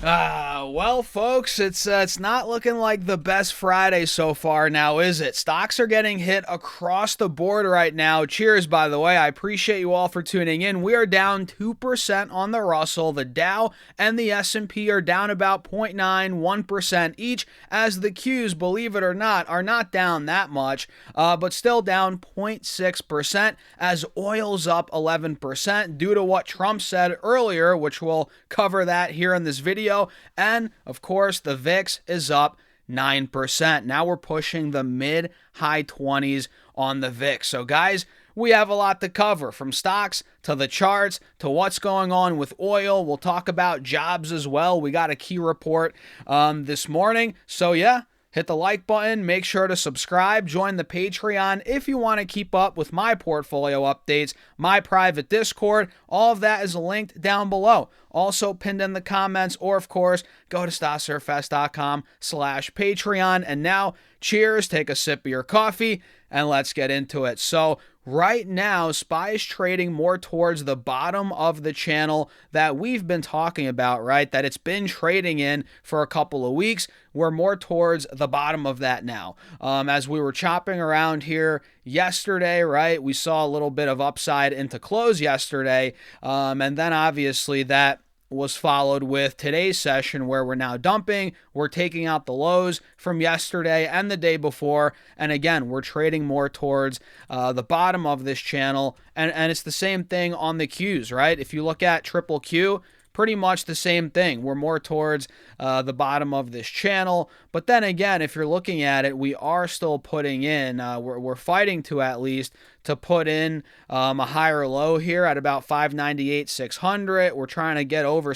Well, folks, it's not looking like the best Friday so far now, is it? Stocks are getting hit across the board right now. Cheers, by the way. I appreciate you all for tuning in. We are down 2% on the Russell. The Dow and the S&P are down about 0.91% each, as the Qs, believe it or not, are not down that much, but still down 0.6%, as oil's up 11% due to what Trump said earlier, which we'll cover that here in this video. And of course, the VIX is up 9%. Now we're pushing the mid-high 20s on the VIX. So guys, we have a lot to cover, from stocks to the charts to what's going on with oil. We'll talk about jobs as well. We got a key report this morning. So yeah, hit the like button, make sure to subscribe, join the Patreon if you want to keep up with my portfolio updates, my private Discord. All of that is linked down below. Also pinned in the comments, or of course, go to stocsurfest.com/Patreon. And now, cheers, take a sip of your coffee, and let's get into it. So right now, SPY is trading more towards the bottom of the channel that we've been talking about, right? That it's been trading in for a couple of weeks. We're more towards the bottom of that now. As we were chopping around here yesterday, right, we saw a little bit of upside into close yesterday. And then obviously that was followed with today's session, where we're now dumping. We're taking out the lows from yesterday and the day before. And again, we're trading more towards the bottom of this channel. And it's the same thing on the Qs, right? If you look at triple Q, pretty much the same thing. We're more towards the bottom of this channel. But then again, if you're looking at it, we are still putting in, we're fighting to at least to put in a higher low here at about 598,600. We're trying to get over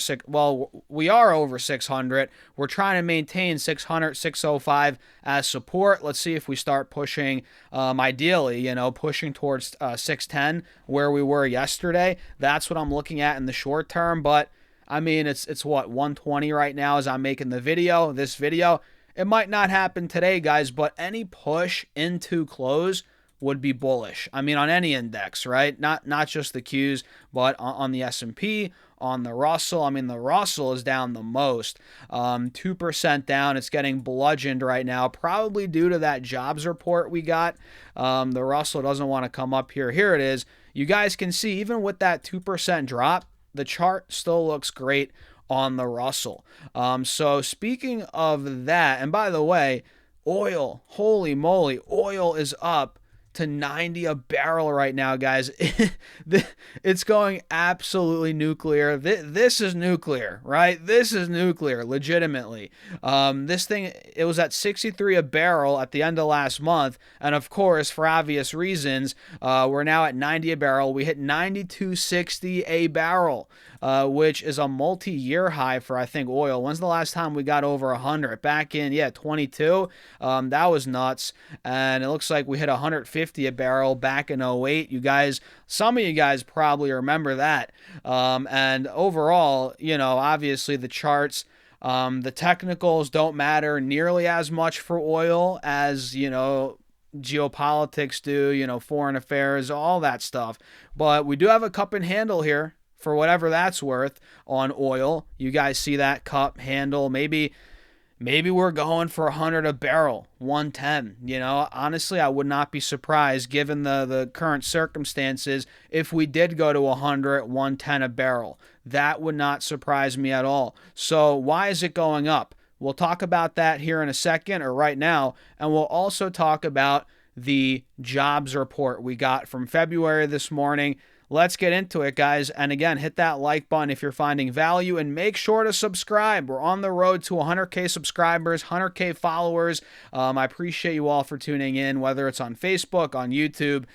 we are over 600. We're trying to maintain 600, 605 as support. Let's see if we start pushing, ideally, pushing towards 610 where we were yesterday. That's what I'm looking at in the short term. But I mean, it's what, 120 right now as I'm making this video. It might not happen today, guys, but any push into close would be bullish. I mean, on any index, right? Not just the Qs, but on the S&P, on the Russell. I mean, the Russell is down the most, 2% down. It's getting bludgeoned right now, probably due to that jobs report we got. The Russell doesn't want to come up here. Here it is. You guys can see, even with that 2% drop, the chart still looks great on the Russell. So speaking of that, and by the way, oil, holy moly, oil is up to 90 a barrel right now, guys. It's going absolutely nuclear. This is nuclear, right? This is nuclear, legitimately. This thing, it was at 63 a barrel at the end of last month, and of course, for obvious reasons, we're now at 90 a barrel. We hit 92.60 a barrel, which is a multi-year high for, I think, oil. When's the last time we got over 100? Back in, 22. That was nuts, and it looks like we hit 150 a barrel back in '08. Some of you guys probably remember that. And overall, obviously the charts, the technicals don't matter nearly as much for oil as, geopolitics do, foreign affairs, all that stuff. But we do have a cup and handle here, for whatever that's worth, on oil. You guys see that cup handle? Maybe we're going for 100 a barrel, 110. Honestly, I would not be surprised, given the current circumstances, if we did go to 100, 110 a barrel. That would not surprise me at all. So why is it going up? We'll talk about that here in a second, or right now, and we'll also talk about the jobs report we got from February this morning. Let's get into it, guys. And again, hit that like button if you're finding value, and make sure to subscribe. We're on the road to 100K subscribers, 100K followers. I appreciate you all for tuning in, whether it's on Facebook, on YouTube.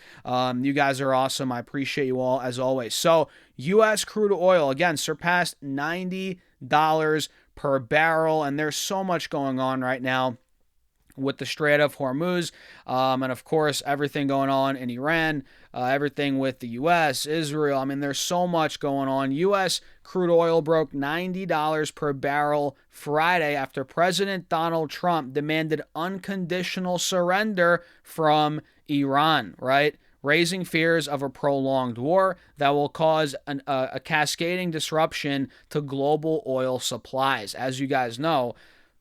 You guys are awesome. I appreciate you all, as always. So U.S. crude oil, again, surpassed $90 per barrel, and there's so much going on right now with the Strait of Hormuz, and of course everything going on in Iran, everything with the U.S., Israel. I mean, there's so much going on. U.S. crude oil broke $90 per barrel Friday after President Donald Trump demanded unconditional surrender from Iran, right? raising fears of a prolonged war that will cause a cascading disruption to global oil supplies. As you guys know,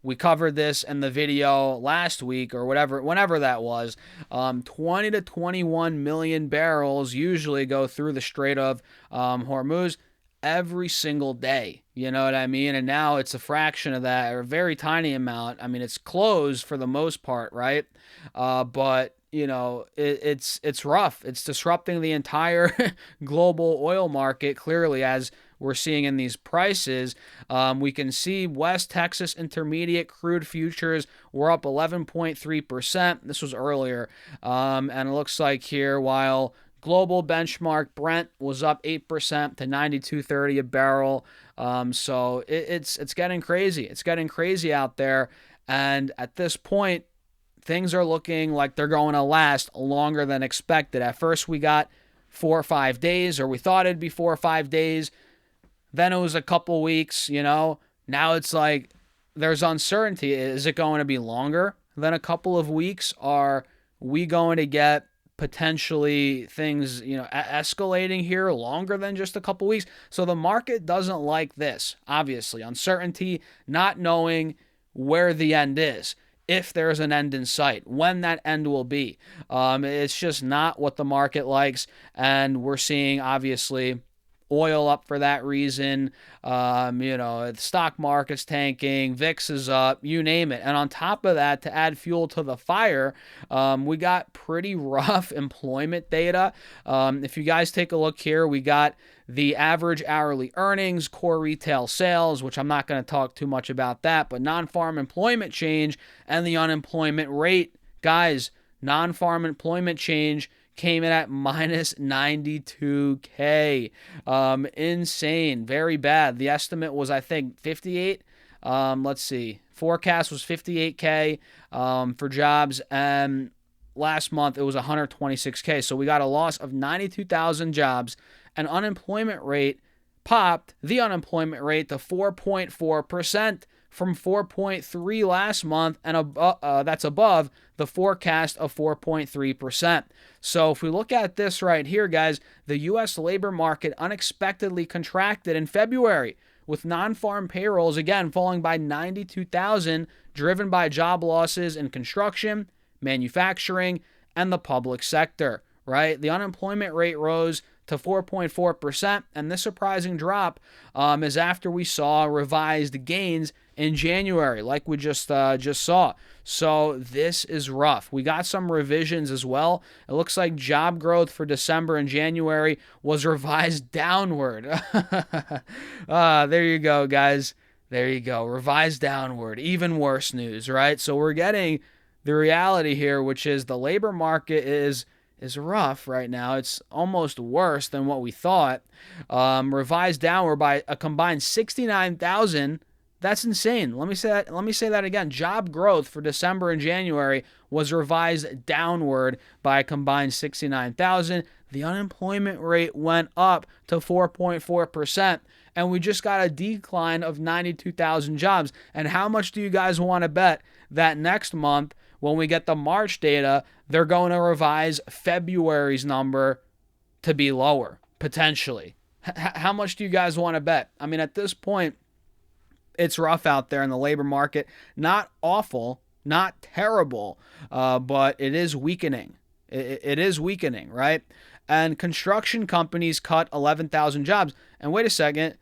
we covered this in the video last week or whenever that was. 20 to 21 million barrels usually go through the Strait of Hormuz every single day. You know what I mean? And now it's a fraction of that, or a very tiny amount. I mean, it's closed for the most part, right? But it's rough. It's disrupting the entire global oil market, clearly, as we're seeing in these prices. We can see West Texas Intermediate crude futures were up 11.3%. This was earlier. And it looks like here, while global benchmark Brent was up 8% to 92.30 a barrel. So it's getting crazy. It's getting crazy out there. And at this point, things are looking like they're going to last longer than expected. At first, we got 4 or 5 days, or we thought it'd be 4 or 5 days. Then it was a couple weeks, Now it's like there's uncertainty. Is it going to be longer than a couple of weeks? Are we going to get potentially things, escalating here longer than just a couple weeks? So the market doesn't like this, obviously. Uncertainty, not knowing where the end is, if there's an end in sight, when that end will be. It's just not what the market likes, and we're seeing, obviously, oil up for that reason. The stock market's tanking, VIX is up, you name it. And on top of that, to add fuel to the fire, we got pretty rough employment data. If you guys take a look here, we got the average hourly earnings, core retail sales, which I'm not going to talk too much about that, but non-farm employment change and the unemployment rate. Guys, non-farm employment change came in at minus 92K. Insane. Very bad. The estimate was, I think, 58. Let's see. Forecast was 58K for jobs. And last month, it was 126K. So we got a loss of 92,000 jobs. And unemployment rate popped the unemployment rate to 4.4% from 4.3 last month, and that's above the forecast of 4.3%. So if we look at this right here, guys, the U.S. labor market unexpectedly contracted in February, with non-farm payrolls, again, falling by 92,000, driven by job losses in construction, manufacturing, and the public sector, right? The unemployment rate rose to 4.4%, and this surprising drop is after we saw revised gains in January, like we just saw. So this is rough. We got some revisions as well. It looks like job growth for December and January was revised downward. There you go, guys. There you go. Revised downward. Even worse news, right? So we're getting the reality here, which is the labor market is rough right now. It's almost worse than what we thought. Revised downward by a combined 69,000. That's insane. Let me say that again. Job growth for December and January was revised downward by a combined 69,000. The unemployment rate went up to 4.4%, and we just got a decline of 92,000 jobs. And how much do you guys want to bet that next month, when we get the March data, they're going to revise February's number to be lower, potentially? How much do you guys want to bet? I mean, at this point, it's rough out there in the labor market. Not awful, not terrible, but it is weakening. It is weakening, right? And construction companies cut 11,000 jobs. And wait a second,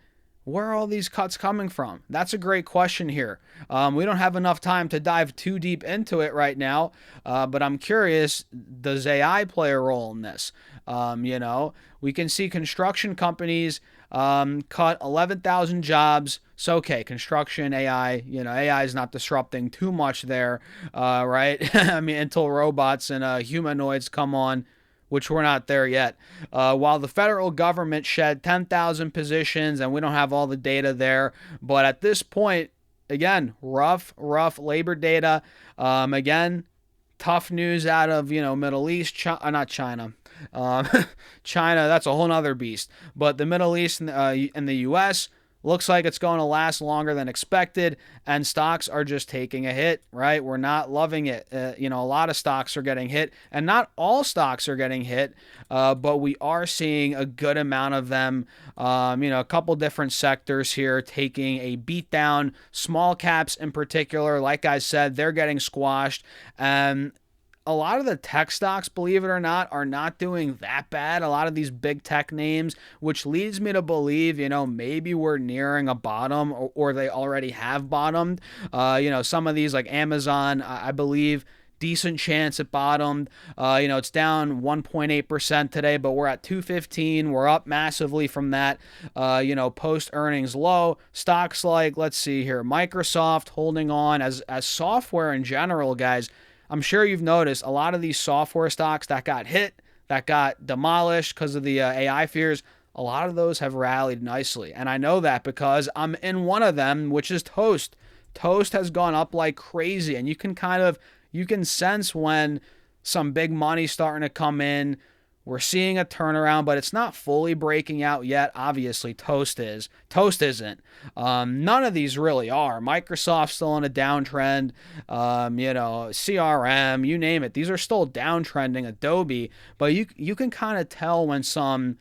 where are all these cuts coming from? That's a great question here. We don't have enough time to dive too deep into it right now, but I'm curious, does AI play a role in this? We can see construction companies cut 11,000 jobs. So, okay, construction, AI, AI is not disrupting too much there, right? I mean, until robots and humanoids come on, which we're not there yet. While the federal government shed 10,000 positions, and we don't have all the data there, but at this point, again, rough labor data. Again, tough news out of, Middle East, not China. China, that's a whole nother beast. But the Middle East and the U.S., looks like it's going to last longer than expected, and stocks are just taking a hit, right? We're not loving it. A lot of stocks are getting hit, and not all stocks are getting hit, but we are seeing a good amount of them. A couple different sectors here taking a beat down. Small caps in particular, like I said, they're getting squashed. And a lot of the tech stocks, believe it or not, are not doing that bad. A lot of these big tech names, which leads me to believe, maybe we're nearing a bottom, or they already have bottomed. Some of these like Amazon, I believe, decent chance it bottomed. It's down 1.8% today, but we're at 215. We're up massively from that, post earnings low. Stocks like, let's see here, Microsoft holding on as software in general, guys. I'm sure you've noticed a lot of these software stocks that got hit, that got demolished because of the AI fears, a lot of those have rallied nicely. And I know that because I'm in one of them, which is Toast. Toast has gone up like crazy, and you can sense when some big money's starting to come in. We're seeing a turnaround, but it's not fully breaking out yet. Obviously, Toast is. Toast isn't. None of these really are. Microsoft's still in a downtrend. CRM, you name it. These are still downtrending. Adobe, but you can kind of tell when some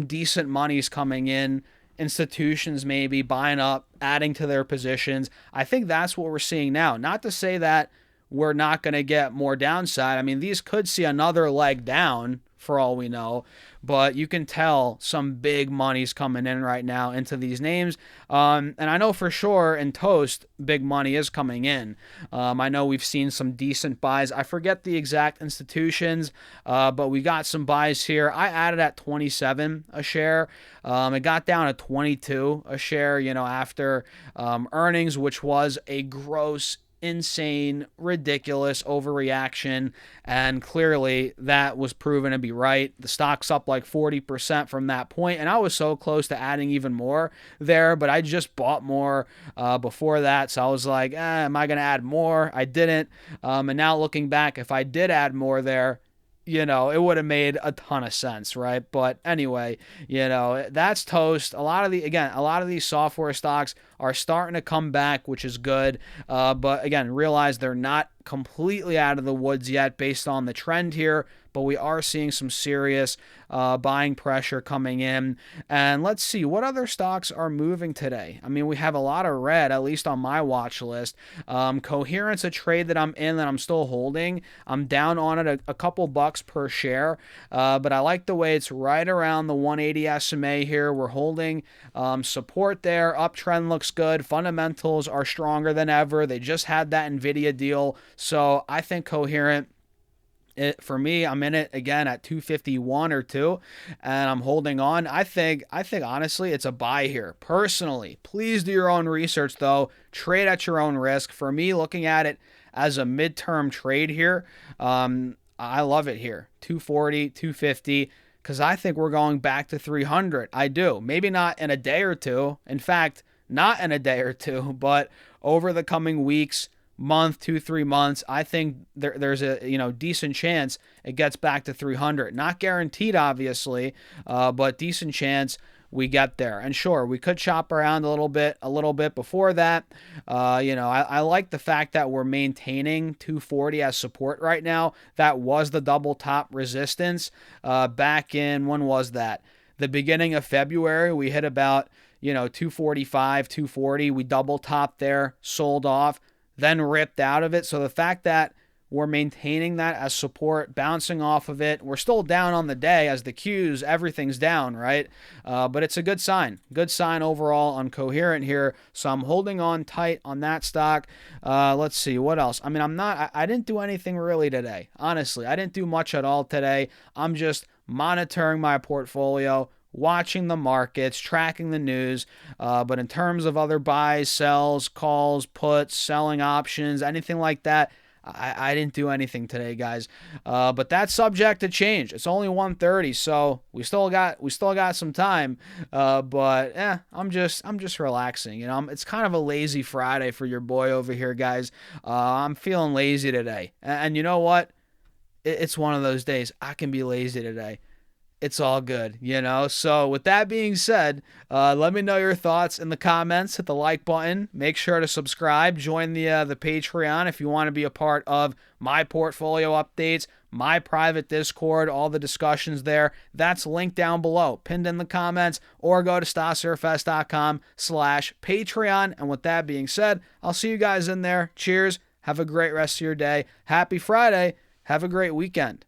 decent money's coming in. Institutions maybe buying up, adding to their positions. I think that's what we're seeing now. Not to say that we're not going to get more downside. I mean, these could see another leg down for all we know, but you can tell some big money's coming in right now into these names. And I know for sure in Toast, big money is coming in. I know we've seen some decent buys. I forget the exact institutions, but we got some buys here. I added at 27 a share. It got down to 22 a share, after earnings, which was a gross, insane, ridiculous overreaction, and clearly that was proven to be right. The stock's up like 40% from that point, and I was so close to adding even more there, but I just bought more before that, so I was like, am I going to add more? I didn't, and now looking back, if I did add more there, it would have made a ton of sense, right? But anyway, that's Toast. A lot of these software stocks are starting to come back, which is good. But again, realize they're not completely out of the woods yet based on the trend here, but we are seeing some serious buying pressure coming in. And let's see, what other stocks are moving today? I mean, we have a lot of red, at least on my watch list. Coherent's a trade that I'm in that I'm still holding. I'm down on it a couple bucks per share, but I like the way it's right around the 180 SMA here. We're holding support there. Uptrend looks good. Fundamentals are stronger than ever. They just had that NVIDIA deal. So I think Coherent, for me, I'm in it again at 251 or 2, and I'm holding on. I think honestly it's a buy here. Personally, please do your own research though. Trade at your own risk. For me, looking at it as a midterm trade here, I love it here. 240, 250. Because I think we're going back to 300. I do. Maybe not in a day or two. In fact, not in a day or two, but over the coming weeks, month, 2-3 months, I think there's a decent chance it gets back to 300. Not guaranteed, obviously, but decent chance we get there. And sure, we could chop around a little bit before that. I like the fact that we're maintaining 240 as support right now. That was the double top resistance back in, when was that? The beginning of February. We hit about 245, 240. We double topped there, sold off, then ripped out of it. So the fact that we're maintaining that as support, bouncing off of it. We're still down on the day as the Qs, everything's down, right? But it's a good sign. Good sign overall on Coherent here. So I'm holding on tight on that stock. Let's see, what else? I mean, I didn't do anything really today. Honestly, I didn't do much at all today. I'm just monitoring my portfolio, watching the markets, tracking the news. But in terms of other buys, sells, calls, puts, selling options, anything like that, I didn't do anything today, guys. But that's subject to change. It's only 1:30, so we still got some time. But I'm just relaxing. It's kind of a lazy Friday for your boy over here, guys. I'm feeling lazy today, and you know what? It's one of those days I can be lazy today. it's all good, you know? So with that being said, let me know your thoughts in the comments. Hit the like button. Make sure to subscribe. Join the Patreon if you want to be a part of my portfolio updates, my private Discord, all the discussions there. That's linked down below, pinned in the comments, or go to stasurfest.com/Patreon. And with that being said, I'll see you guys in there. Cheers. Have a great rest of your day. Happy Friday. Have a great weekend.